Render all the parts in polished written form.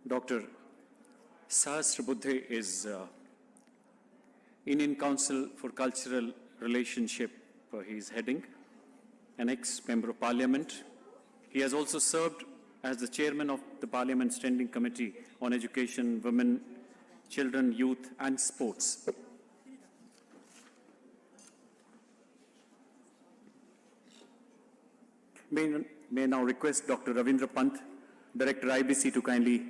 Dr. Sahasrabudhe is Indian Council for Cultural Relationship. He is heading, an ex-member of Parliament. He has also served as the chairman of the Parliament Standing Committee on Education, Women, Children, Youth and Sports. May now request Dr. Ravindra Pant, Director IBC, to kindly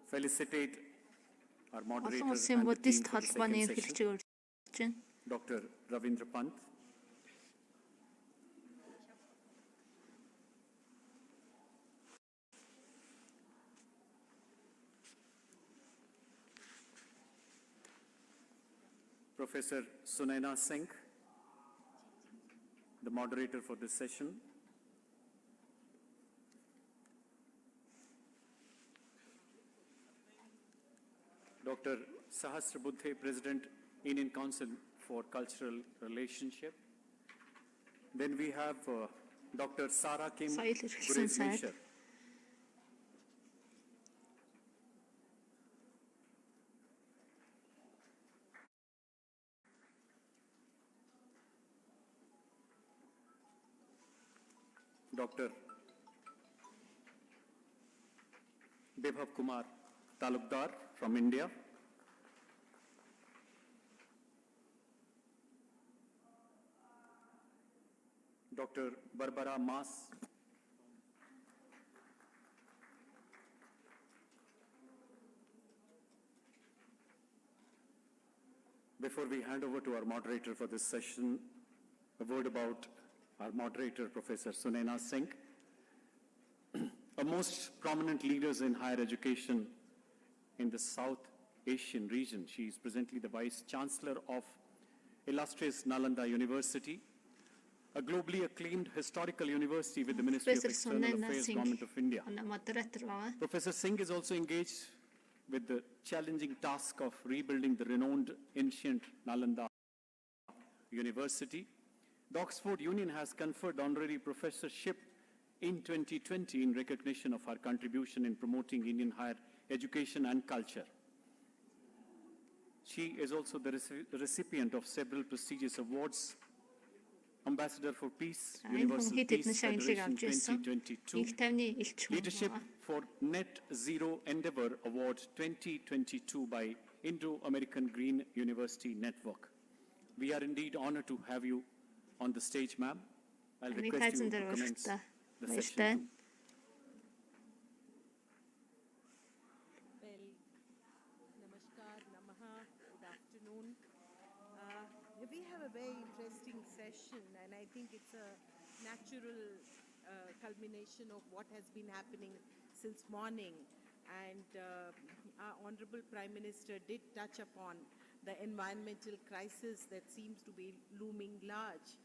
felicitate our moderator and the team for the second session. Dr. Ravindra Pant. Professor Sunaina Singh, the moderator for this session. Dr. Sahasrabudhe, President, Indian Council for Cultural Relationship. Then we have Dr. Sara Kim Gurezmesher. Dr. Bibhav Kumar Talukdar from India. Dr. Barbara Mas. Before we hand over to our moderator for this session, a word about our moderator, Professor Sunaina Singh. A most prominent leaders in higher education in the South Asian region. She is presently the Vice Chancellor of illustrious Nalanda University, a globally acclaimed historical university with the Ministry of External Affairs, Government of India. Professor Singh is also engaged with the challenging task of rebuilding the renowned ancient Nalanda University. The Oxford Union has conferred honorary professorship in 2020 in recognition of her contribution in promoting Indian higher education and culture. She is also the recipient of several prestigious awards. Ambassador for Peace, Universal Peace Federation 2022, Leadership for Net Zero Endeavor Award 2022 by Indo-American Green University Network. We are indeed honored to have you on the stage, ma'am. I'll request you to commence the session. Well, namaskar, namaha, good afternoon. We have a very interesting session, and I think it's a natural culmination of what has been happening since morning. And our Honorable Prime Minister did touch upon the environmental crisis that seems to be looming large.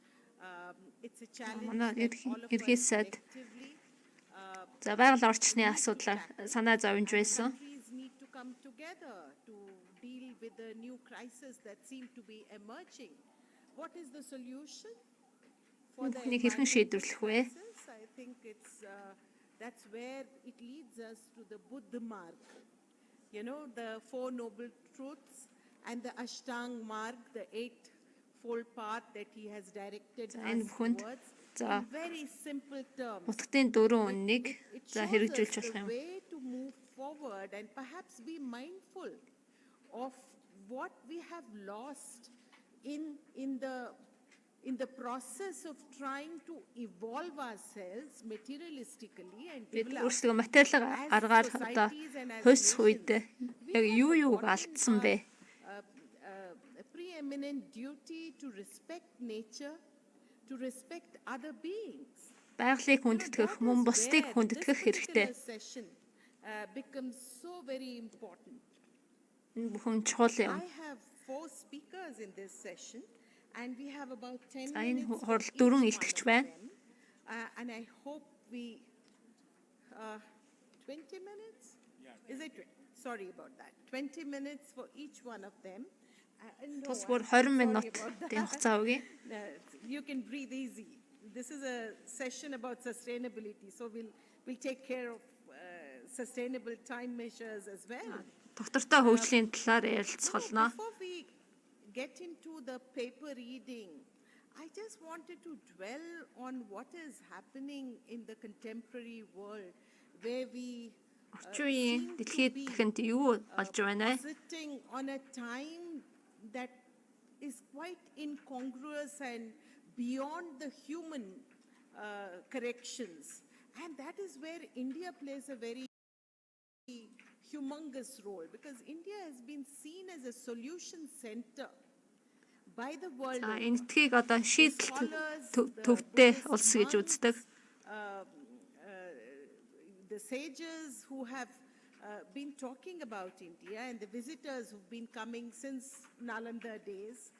It's a challenge that all of us collectively countries need to come together to deal with the new crisis that seem to be emerging. What is the solution for the environmental crisis? I think that's where it leads us to the Buddha mark. You know, the Four Noble Truths and the Ashtang mark, the eightfold path that he has directed us towards. In very simple terms, it shows us the way to move forward and perhaps be mindful of what we have lost in the process of trying to evolve ourselves materialistically and develop as societies and as nations. We have a preeminent duty to respect nature, to respect other beings. That is where this particular session becomes so very important. I have 4 speakers in this session, and we have about 10 minutes for each one of them. And I hope we 20 minutes? Yeah. Is it? Sorry about that. 20 minutes for each one of them. No, you can breathe easy. This is a session about sustainability, so we'll take care of sustainable time measures as well. Доктортой хөгжлийн талаар ярилцголно. Before we get into the paper reading, I just wanted to dwell on what is happening in the contemporary world where we Орчин үеийн дэлхийд дахинд юу болж байна вэ? sitting on a time that is quite incongruous and beyond the human corrections. And that is where India plays a very humongous role, because India has been seen as a solution center by the world. За энээтгийг одоо шийдэл төвтэй улс гэж үздэг. The sages who have been talking about India and the visitors who've been coming since Nalanda days.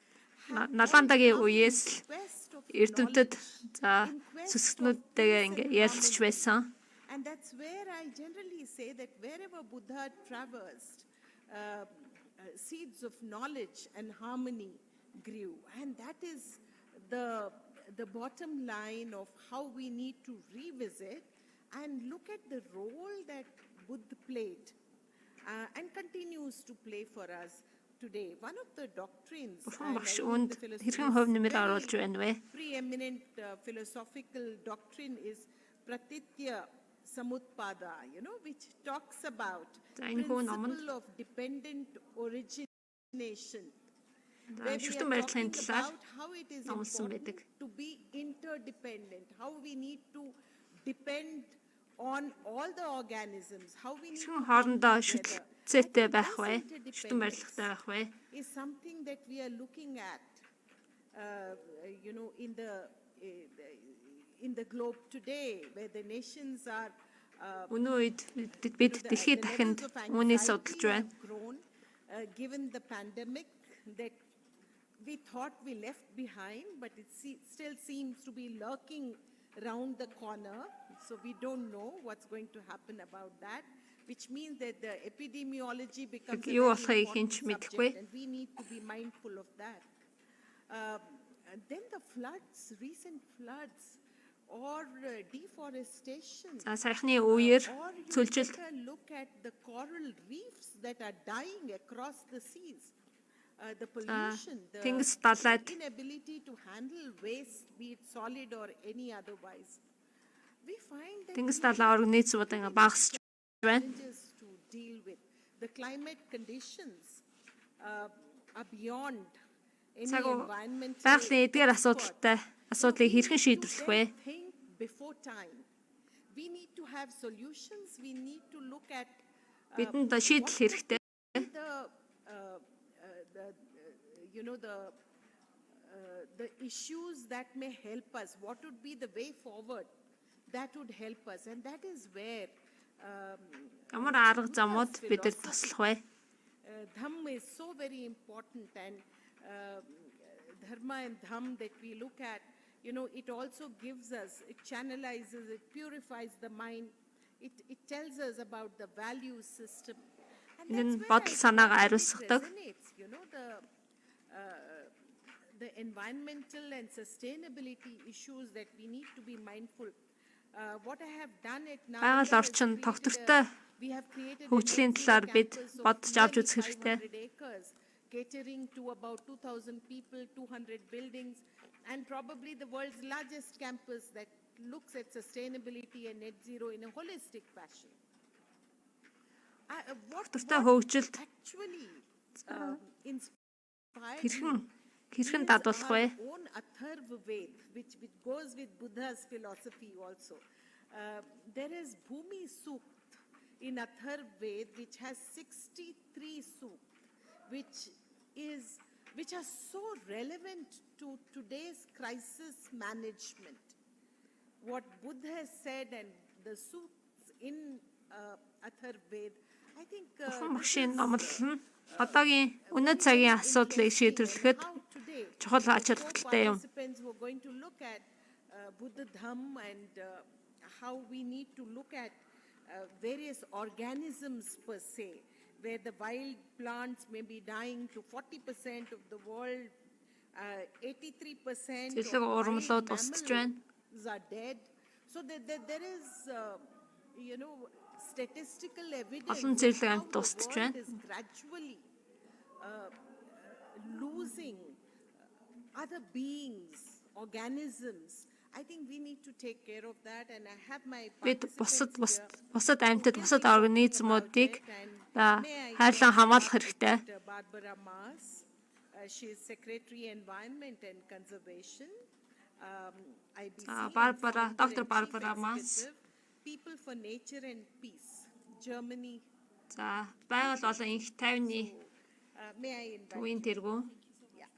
Наландагийн үеэс л эрдэмтэд за сүсгтнүүдтэйгээ ингээ ярилцж байсан. And that's where I generally say that wherever Buddha traversed, seeds of knowledge and harmony grew. And that is the bottom line of how we need to revisit and look at the role that Buddha played and continues to play for us today. One of the doctrines, хэрхэн хувь нэмэр оруулж байна вэ? preeminent philosophical doctrine is Pratitya Samutpada, which talks about principle of dependent origination. Шүтэн байдлын талаар How it is номлосон important байдаг. to be interdependent, how we need to depend on all the organisms, how we need Шүтэн хоорондоо шүтэлцээтэй байх вэ? Шүтэн барилгатай байх вэ? is something that we are looking at, in the globe today, where the nations are Өнөө үед бид дэлхийд дахинд үүнийг судалж байна. grown, given the pandemic that we thought we left behind, but it still seems to be lurking around the corner. So we don't know what's going to happen about that, which means that the epidemiology becomes a Юу very болохыг important хинч мэдэхгүй. subject, and we need to be mindful of that. And then the floods, recent floods, or deforestation. За саяхны үеэр Or you цөлжилт take a look at the coral reefs that are dying across the seas. The pollution, the тэнгис далайд inability to handle waste, be it solid or any otherwise. We find that тэнгис we далайн организмууд ингээ багасч байна. challenges to deal with. The climate conditions are beyond any Цагу environmental байгалийн эдгээр expert. асуудлыг хэрхэн шийдвэрлэх вэ? Think before time. We need to have solutions. We need to look at Бидэнд шийдэл хэрэгтэй. the issues that may help us. What would be the way forward that would help us, and that is where Ямар арга замууд бидэд туслах вэ? Dhamma is so very important, and dharma and dham that we look at, it also gives us, it channelizes, it purifies the mind, it tells us about the value system. And Энэ нь that's where бодол санааг it ариусгадаг. resonates, the environmental and sustainability issues that we need to be mindful. What I have done at now Байгаль орчин тогтвортой хөгжлийн талаар бид бодож авч үзэх хэрэгтэй. Catering to about 2,000 people, 200 buildings, and probably the world's largest campus that looks at sustainability and net zero in a holistic fashion. What Тогтвортой хөгжилд actually inspired хэрхэн дадуулах вэ? own Atharva Ved, which goes with Buddha's philosophy also. There is Bhumi Sukt in Atharva Ved, which has 63 sukt, which are so relevant to today's crisis management. What Buddha has said and the sukts in Atharva Ved, I think Багшийн номлол нь одоогийн өнөө цагийн асуудлыг шийдвэрлэхэд чухал ач холбогдолтой юм. participants were going to look at Buddha Dham and how we need to look at various organisms per se, where the wild plants may be dying to 40% of the world, 83% Зэрлэг of урмлууд wild устж байна. mammals are dead. So there is, statistical Олон evidence зэрлэг how амьд the дуустж world байна. is gradually losing other beings, organisms. I think we need to take care of that, and I have my Бид participants here бусад амьтад, who will бусад be talking организмуудыг about it, and may I хайрлан хамгаалах start with хэрэгтэй. Dr. Barbara Mars. She is Secretary Environment and Conservation. IBC, and Barbara, founder Dr. and Chief Barbara Mars. Executive, People for Nature and Peace, Germany. За, байгаль болон инх тайвны May I invite төвийн you? тэргүүн. Yeah.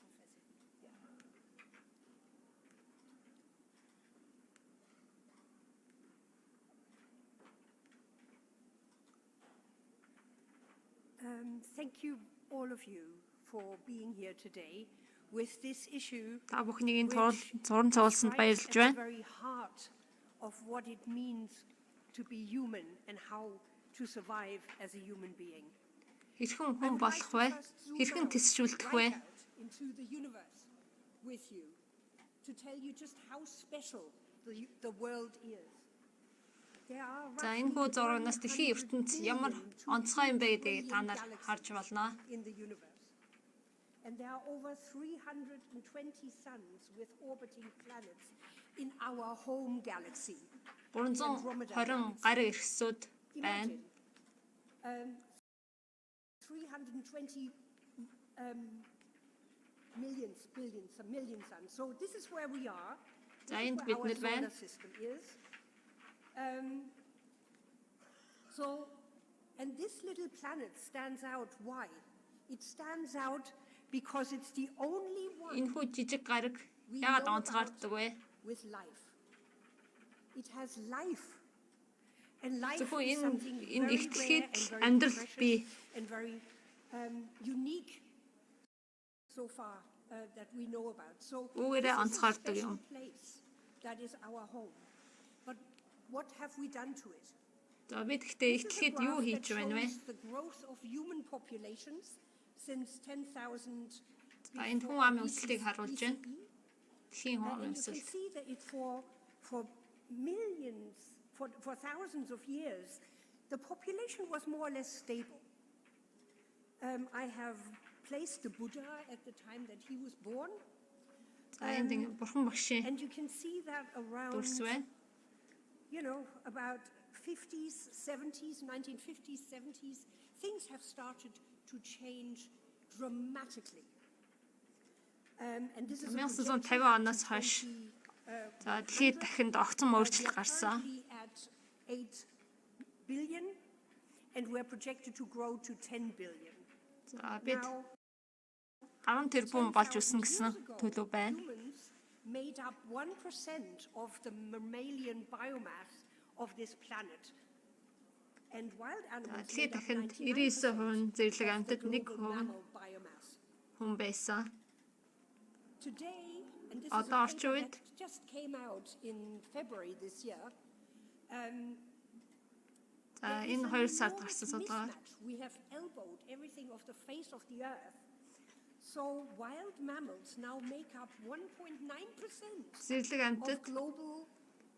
Thank you, all of you, for being here today with this issue, Та бүхнийг which зуран цуулсанд strikes баярлаж at the байна. very heart of what it means to be human and how to survive as a human being. Хэрхэн I хүн would like болох to вэ? first zoom Хэрхэн out тэсжүүлдэх вэ? right out into the universe with you to tell you just how special the world is. There are За, roughly энэ хүү зурагнаас дэлхийн 100 ертөнд ямар billion to онцгой юм бэ 2 гэдгийг та нар trillion харж galaxies болно. in the universe. And there are over 320 suns with orbiting planets in our home galaxy. 320 гариг эрхсүүд байна. Imagine 320 a million suns. So this is where we are. За, This is энд where бид our нар байна. solar system is. And this little planet stands out. Why? It stands out because it's the only one Энэ хүү жижиг гариг we яагаад know онцгойрдог вэ? about with life. It has life. And life Зөвхөн is энэ something энэ very ихтлэхэд rare and very амьдрал precious бий. and very unique so far that we know about. So Үүгээрээ this is a онцгойрдог special юм. place that is our home. But what have we done to it? За, бид гэхдээ This is a ихтлэхэд юу graph хийж that байна вэ? shows the growth of human populations since 10,000 За, энэ хүн амын өсөлтийг харуулж байна. Дэлхийн хүн амын And you can өсөлт. see that for millions, for thousands of years, the population was more or less stable. I have placed the Buddha at the time that he was born, За, энд ингэ бурхан багшийн and you can see that around, дүрс байна. about 50s, 70s, 1950s, 70s, things have started to change dramatically. And this is a 1950 projection оноос to хойш 20, за дэлхийд дахинд огцон we өөрчлөлт are гарсан. currently at 8 billion, and we're projected to grow to 10 billion. За, бид Now, 10 тэрбум болж 10,000 өснө гэсэн years ago, төлөв байна. humans made up 1% of the mammalian biomass of this planet. And wild animals дэлхийд made up дахинд 99% 99% зэрлэг of the амьтад global 1% mammal biomass. хүн байсан. Today, and this is Одоо a орчин paper үед that just came out in February this year, за there is энэ an 2 сард enormous гарсан судалгаар mismatch. We have elbowed everything off the face of the earth. So wild mammals now make up 1.9% зэрлэг амьтад of global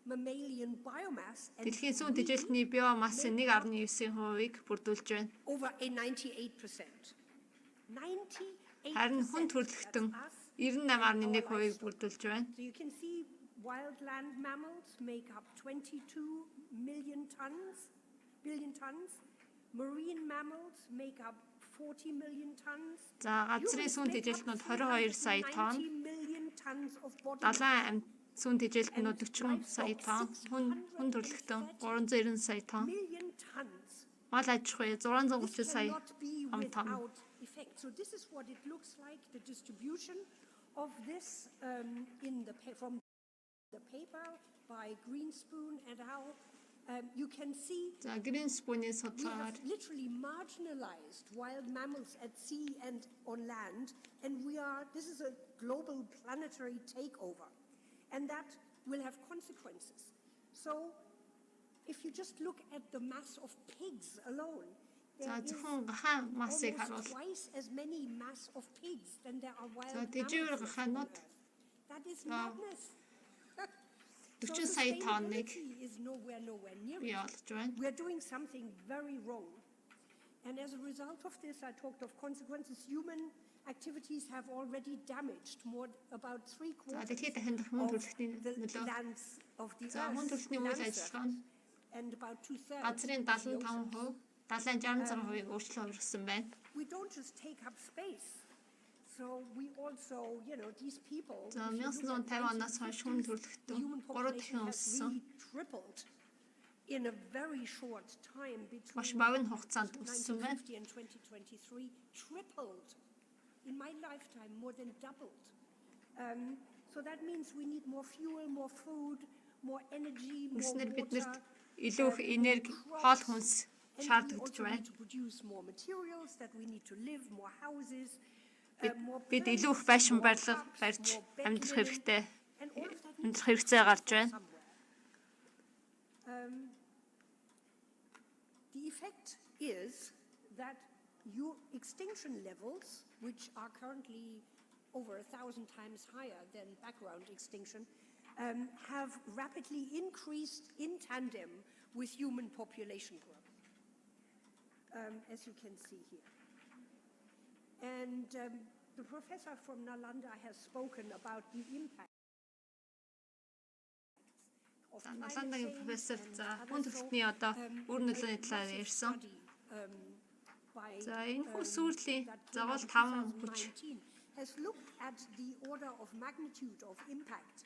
mammalian biomass and дэлхийн сүүн we тэжээлтний биомассын 1.9%-ийг бүрдүүлж байна. over a 98%. 98%. Харин хүн төрөлхтөн That's us. 98.1%-ийг бүрдүүлж байна. So you can see wild land mammals make up 22 billion tons. Marine mammals make up 40 million tons. За, газрын сүүн тэжээлтнүүд 22 сая тонн, 90 million tons of body далайн сүүн тэжээлтнүүд 40 сая тонн, хүн төрөлхтөн 390 сая тонн, million tons. мал аж ахуй 630 This сая cannot be ам тонн. without effect. So this is what it looks like, the distribution of this from the paper by Greenspoon et al. You can see За, Гринспүүний we судалгаар have literally marginalized wild mammals at sea and on land, and this is a global planetary takeover, and that will have consequences. So if you just look at the mass of pigs alone, за there is зөвхөн гахаан массыг almost харуул. twice as many mass of pigs than there are wild За, mammals тэжээвэр left on гахаанууд Earth. That is madness. 40 сая тонныг sustainability is nowhere near бий it. олж байна. We are doing something very wrong. And as a result of this, I talked of consequences. Human activities have already damaged about За 3/4 дэлхийн дахин хүн of төрөлхтний the нөлөө. lands of the За хүн earth, төрөлхтний үйл land ажиллагаа нь surface, and about 2/3 газрын of the 75%, oceans. 66% өөрчлөлт хувирсан байна. We don't just take up space. So we also, these people. За if you look 1950 at оноос хойш хүн 1950s, төрөлхтөн the human 3 population дахин has өссөн. really tripled in a very short time Маш between богино хугацаанд өссөн байна. 1950 and 2023. Tripled. In my lifetime, more than doubled. So that means we need more fuel, more food, more energy, more Ингэснээр биднэрт water. илүү их энерги, хоол хүнс And we шаардлагатай also байна. need to produce more materials that we need to live, more houses, more Бид planes, илүү их байшин more барилга cups, барьж more bed амьдрах linen, хэрэгтэй. and all of that needs Амьдрах to хэрэгцээ come гарч from байна. somewhere. The effect is that your extinction levels, which are currently over 1,000 times higher than background extinction, have rapidly increased in tandem with human population growth, as you can see here. And the professor from Nalanda has spoken about the impact of За climate Наландагийн change профессор and за others. хүн төрөлхтний одоо үр нөлөөний талаар ярьсан. За энэ хүү сүүлийн загвал 5 хүч has looked at the order of magnitude of impact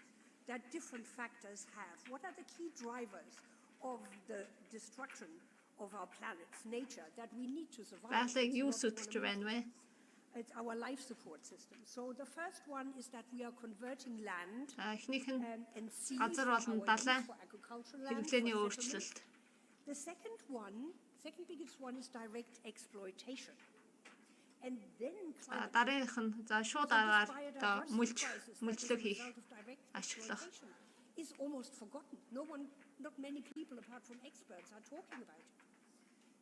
that different factors have. What are the key drivers of the destruction of our planet's nature that we need to survive? байгалыг юу It's not сүтгэж one of байна вэ? It's our life support system. So the first one is that we are converting land За эхнийх нь and sea газар for болон our далайн use for agricultural land, хэрэглээний for өөрчлөлт. settlement. The second biggest one is direct exploitation. And then climate Дараагийнх нь за шууд агаар одоо мөлчлөг хийх ашиглах. is almost forgotten. Not many people apart from experts are talking about it.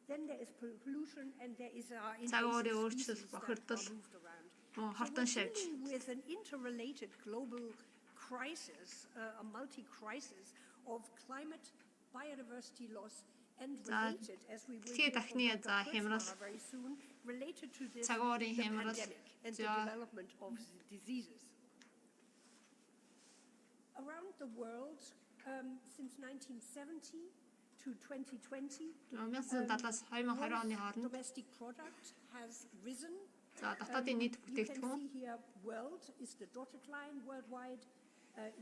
Then there is pollution and there is our Цагаарын invasive өөрчлөлт, species that бохирдол, are moved around. мөн So хортон we're шавж. dealing with an interrelated global crisis, a multi-crisis of climate, biodiversity loss, and related, as we will дэлхийн hear дахны from за Dr. хямрал, Kurtzma very soon, related to this, цагаарын the хямрал, pandemic and the за development of diseases. Around the world, since 1970 to 2020, 1970-аас 2020 оны хооронд domestic product has risen. за дотоодын нийт You can бүтээгдэхүүн see here, world is the dotted line worldwide.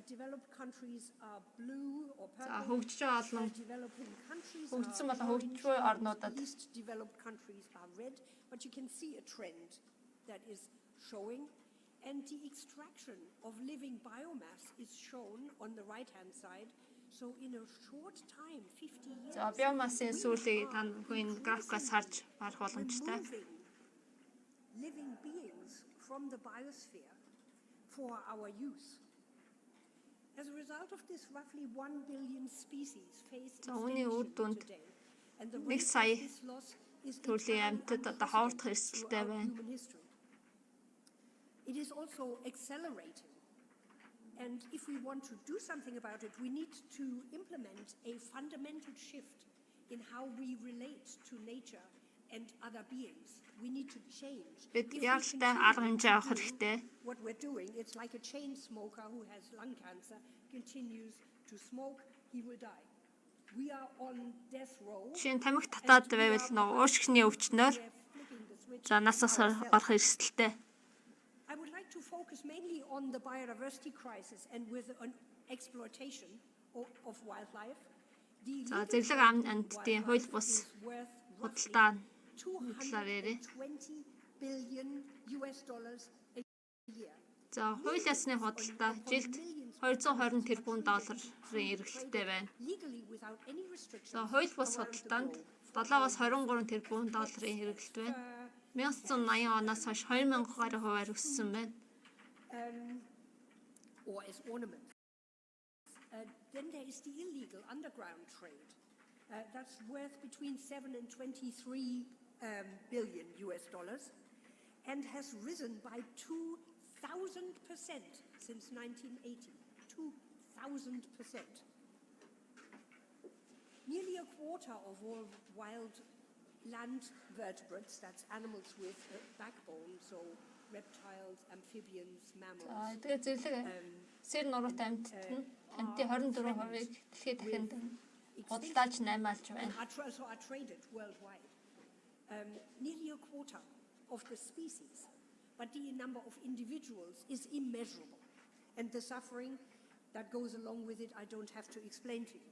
Developed countries are blue or за purple. хөгжиж байгаа олон Developing countries хөгжсөн are болон orange, хөгжихгүй and орнуудад least developed countries are red. But you can see a trend that is showing. And the extraction of living biomass is shown on the right-hand side. So in a short time, 50 years, за биомассын we сүүлийг are тань бүхэн графикаас харж харах боломжтой. removing living beings from the biosphere for our use. As a result of this, roughly 1 billion species face За үүний үр extinction дүнд today. And the 1 rate сая of this loss is төрлийн entirely амьтад одоо хоордох unprecedented эрсдэлтэй throughout байна. human history. It is also accelerating. And if we want to do something about it, we need to implement a fundamental shift in how we relate to nature and other beings. We need to change. Бид If we яалттай continue арга хэмжээ авах to do хэрэгтэй. What we're doing, it's like a chain smoker who has lung cancer, continues to smoke, he will die. We are on death row. Жишээ нь тамхи татаад байвал нөгөө уушгины өвчнөөр We're flicking the switch за нас ourselves. гарах эрсдэлтэй. I would like to focus mainly on the biodiversity crisis and with an exploitation of wildlife. The За legal зэрлэг fight in амьтдын wildlife хууль бус is worth худалдаа roughly талаар ярив. $220 billion a year. За хууль ёсны худалдаа жилд 220 тэрбум долларын эргэлттэй байна. Legally without any restrictions. За хууль бус худалдаанд 7-аас 23 тэрбум долларын хэрэгэлт байна. 1980 оноос хойш 2000 гаруй хувиар өссөн байна. Or as ornaments. Then there is the illegal underground trade. That's worth between 7 and 23 billion US dollars and has risen by 2,000% since 1980. 2,000%. Nearly a quarter of all wild land vertebrates, that's animals with a backbone, so reptiles, amphibians, mammals, Тэгээ зэрлэг сэр нуруутай амьтад нь амьтын 24%-ийг дэлхийд дахинд худалдааж наймаалж байна. are traded worldwide. Nearly a quarter of the species, but the number of individuals is immeasurable. And the suffering that goes along with it, I don't have to explain to you.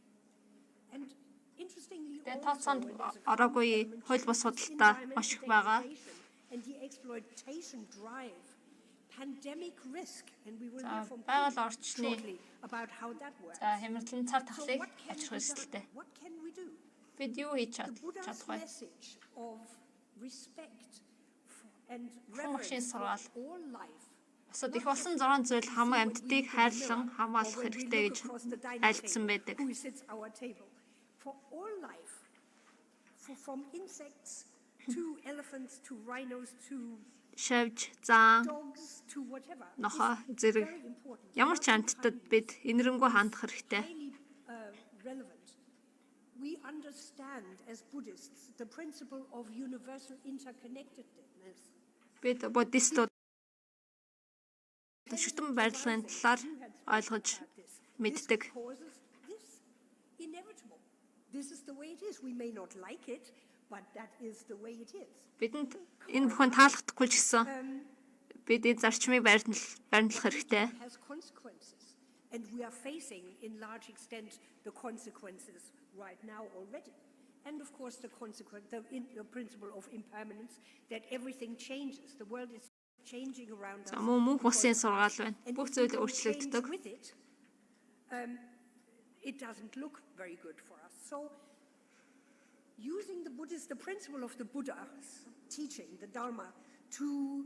And interestingly, Тэгээ тооцоонд ороогүй хууль бус судалтай маш их байгаа. and the exploitation drive, pandemic risk, and we will hear from байгаль орчны shortly about how that works. хямралын цар So тахлыг what can ажих be хэрэгтэй. done? What can we do? Бид юу хийж The Buddha's чадах вэ? message of respect and машин reverence for сургаал. all life. Бусад их болсон 6 зүйл хамаг амьтдыг хайрлан хамгаалах хэрэгтэй гэж айлтсан байдаг. Who sits our table? For all life, from insects to elephants to rhinos to Шавж, заан, dogs to whatever. нохоо is зэрэг very important. ямар ч амьтдад бид инэрэнгуй хандах хэрэгтэй. Highly relevant. We understand as Buddhists the principle of universal interconnectedness. Бид буддистууд шүтэн байрлагын талаар ойлгож мэддэг. This causes this inevitable. This is the way it is. We may not like it, but that is the way it is. Бидэнд энэ бүхэн таалагдахгүй ч гэсэн бид энэ зарчмыг баримтлах хэрэгтэй. It has consequences, and we are facing, in large extent, the consequences right now already. And of course, the principle of impermanence, that everything changes. The world is changing around us. Мөнх бусын сургаал байна. And Бүх if we зүйл don't өөрчлөгддөг. change with it, it doesn't look very good for us. So, using the principle of the Buddha's teaching, the Dharma, to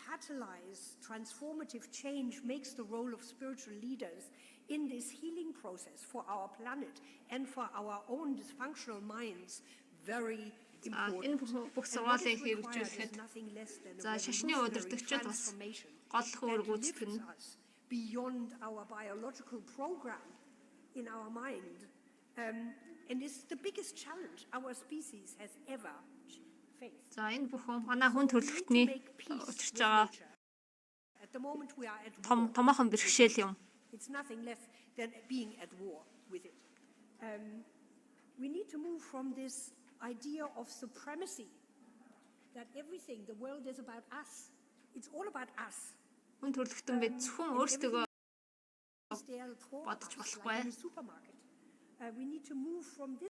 catalyze transformative change makes the role of spiritual leaders in this healing process for our planet and for our own dysfunctional minds very important. Энэ бүх сургаалыг хэрэгжүүлэхэд за шашны удирдагчид бас гол үүрэг гүйцэтгэнэ. Beyond our biological program in our mind. And this is the biggest challenge our species has ever faced. За энэ бүхэн манай хүн төрөлхтний учирч байгаа At the moment we are at томоохон бэрхшээл юм. It's nothing less than being at war with it. We need to move from this idea of supremacy, that everything, the world is about us. It's all about us. Хүн төрөлхтөн бид зөвхөн өөрсдөө It's there for бодож us, болохгүй. like in the supermarket. We need to move from this